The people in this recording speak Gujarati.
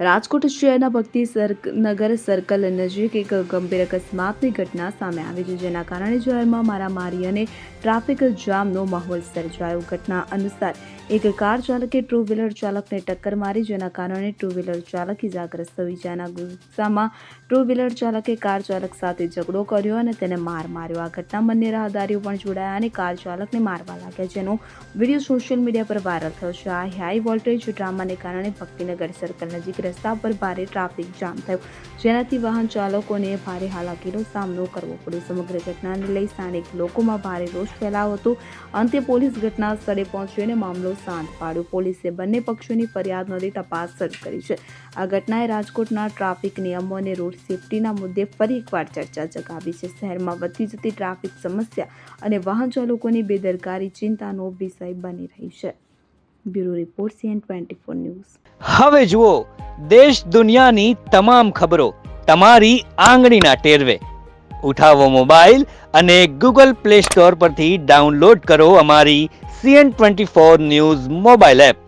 રાજકોટ શહેરના ભક્તિનગર સર્કલ નજીક એક ગંભીર અકસ્માતની ઘટના સામે આવી છે, જેના કારણે શહેરમાં મારામારી અને ટ્રાફિક જામનો માહોલ સર્જાયો. ઘટના અનુસાર એક કાર ચાલકે ટુ વ્હીલર ચાલકને ટક્કર મારી, જેના કારણે ટુ વ્હીલર ચાલક ઇજાગ્રસ્ત થઈ. જેના ગુસ્સામાં ટુ વ્હીલર ચાલકે કાર ચાલક સાથે ઝઘડો કર્યો અને તેને માર માર્યો. આ ઘટનામાં અન્ય રાહદારીઓ પણ જોડાયા અને કાર ચાલકને મારવા લાગ્યા, જેનો વિડીયો સોશિયલ મીડિયા પર વાયરલ થયો છે. આ હાઈ વોલ્ટેજ ડ્રામાને કારણે ભક્તિનગર સર્કલ નજીક રસ્તા પર ભારે ટ્રાફિક જામ થયો, જેનાથી વાહન ચાલકોને ભારે હાલાકીનો સામનો કરવો પડ્યો. સમગ્ર ઘટનાને લઈ સ્થાનિક લોકોમાં ભારે રોષ ફેલાયો હતો. અંતે પોલીસ ઘટના સ્થળે પહોંચીને મામલો શાંત પાડ્યો. પોલીસે બંને પક્ષોની ફરિયાદ નોંધી તપાસ શરૂ કરી છે. આ ઘટનાએ રાજકોટના ટ્રાફિક નિયમો અને રોડ સેફટીના મુદ્દે ફરી એકવાર ચર્ચા જગાવી છે. શહેરમાં વધતી જતી ટ્રાફિક સમસ્યા અને વાહન ચાલકોની બેદરકારી ચિંતાનો વિષય બની રહી છે. Bureau report CN24 news. હવે જુઓ દેશ દુનિયાની તમામ ખબરો તમારી આંગળીના ટેરવે. ઉઠાવો મોબાઈલ અને Google Play Store પરથી ડાઉનલોડ કરો અમારી CN24 ન્યૂઝ મોબાઈલ એપ.